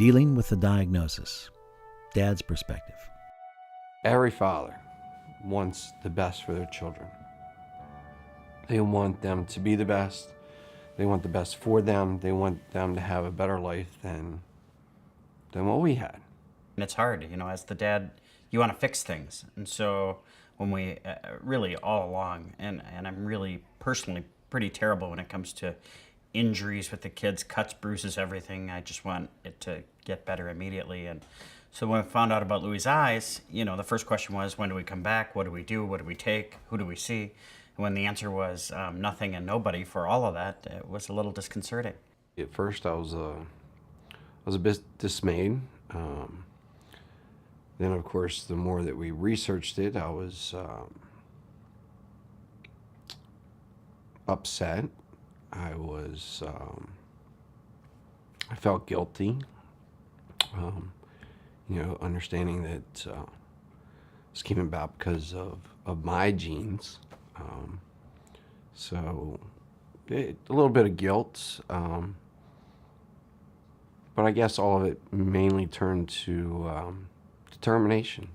dealing with the diagnosis. Dad's perspective. Every father wants the best for their children. They want them to be the best. They want the best for them. They want them to have a better life than what we had. And it's hard, as the dad, you want to fix things. And so when we really all along, and I'm really personally pretty terrible when it comes to injuries with the kids, cuts, bruises, everything. I just want it to get better immediately. And so when I found out about Louie's eyes, the first question was, when do we come back? What do we do? What do we take? Who do we see? And when the answer was nothing and nobody for all of that, it was a little disconcerting. At first I was a bit dismayed. Then of course, the more that we researched it, I was upset. I felt guilty, understanding that this came about because of my genes. So a little bit of guilt, but I guess all of it mainly turned to determination.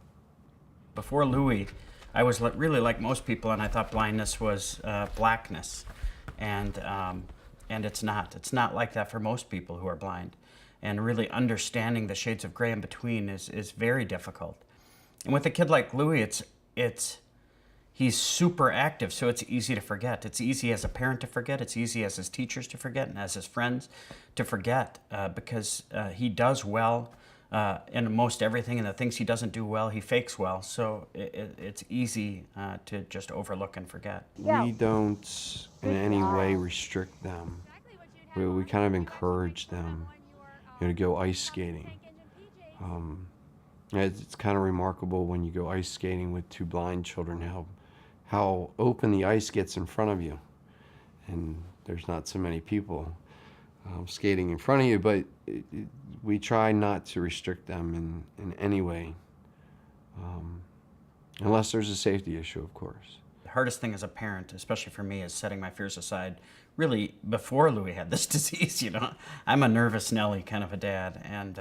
Before Louie, I was really like most people, and I thought blindness was blackness. And it's not. It's not like that for most people who are blind. And really understanding the shades of gray in between is very difficult. And with a kid like Louie, he's super active, so it's easy to forget. It's easy as a parent to forget. It's easy as his teachers to forget and as his friends to forget because he does well in most everything, and the things he doesn't do well, he fakes well. So it's easy to just overlook and forget. We don't in any way restrict them. We kind of encourage them, to go ice skating. It's kind of remarkable when you go ice skating with two blind children how open the ice gets in front of you, and there's not so many people skating in front of you, but we try not to restrict them in any way, unless there's a safety issue, of course. The hardest thing as a parent, especially for me, is setting my fears aside. Really, before Louie had this disease, I'm a nervous Nelly kind of a dad, and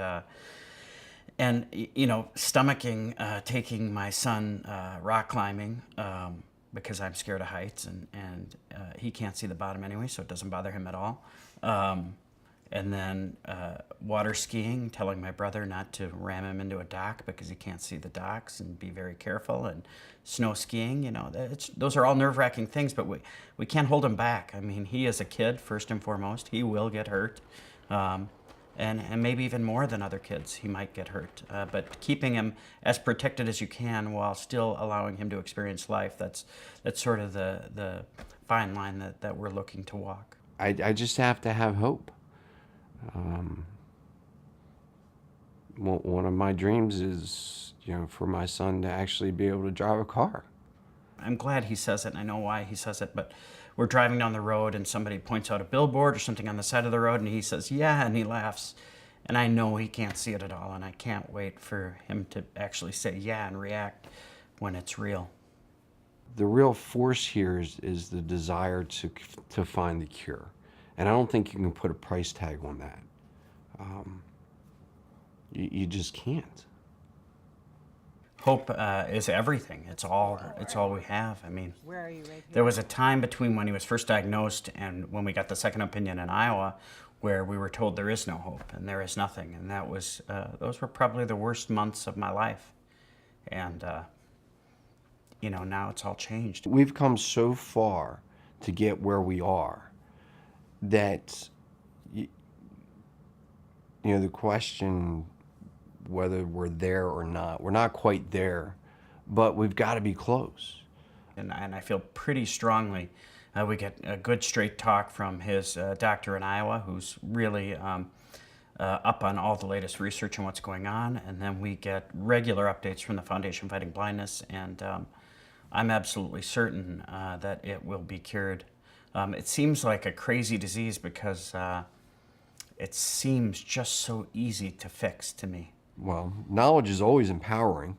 stomaching taking my son rock climbing because I'm scared of heights, and he can't see the bottom anyway, so it doesn't bother him at all. And then water skiing, telling my brother not to ram him into a dock because he can't see the docks, and be very careful. And snow skiing, those are all nerve-wracking things, but we can't hold him back. I mean, he is a kid, first and foremost. He will get hurt. And maybe even more than other kids, he might get hurt. But keeping him as protected as you can while still allowing him to experience life, that's sort of the fine line that we're looking to walk. I just have to have hope. One of my dreams is, for my son to actually be able to drive a car. I'm glad he says it, and I know why he says it, but we're driving down the road and somebody points out a billboard or something on the side of the road, and he says, yeah, and he laughs. And I know he can't see it at all, and I can't wait for him to actually say yeah and react when it's real. The real force here is the desire to find the cure. And I don't think you can put a price tag on that. You just can't. Hope is everything. It's all we have. I mean, there was a time between when he was first diagnosed and when we got the second opinion in Iowa where we were told there is no hope and there is nothing. And that was those were probably the worst months of my life. And now it's all changed. We've come so far to get where we are that the question whether we're there or not, we're not quite there, but we've got to be close. And I feel pretty strongly we get a good straight talk from his doctor in Iowa, who's really up on all the latest research and what's going on, and then we get regular updates from the Foundation Fighting Blindness, and I'm absolutely certain that it will be cured. It seems like a crazy disease because it seems just so easy to fix to me. Well, knowledge is always empowering,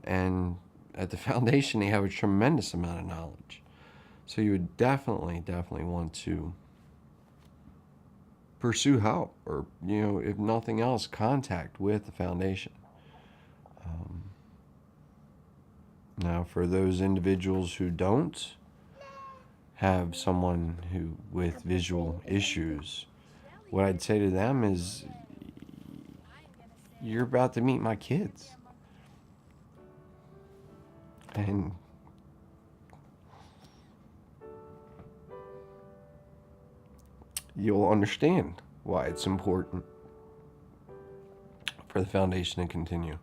and at the Foundation they have a tremendous amount of knowledge. So you would definitely want to pursue help, or, if nothing else, contact with the foundation. Now, for those individuals who don't have someone with visual issues, what I'd say to them is, you're about to meet my kids. And you'll understand why it's important for the foundation to continue.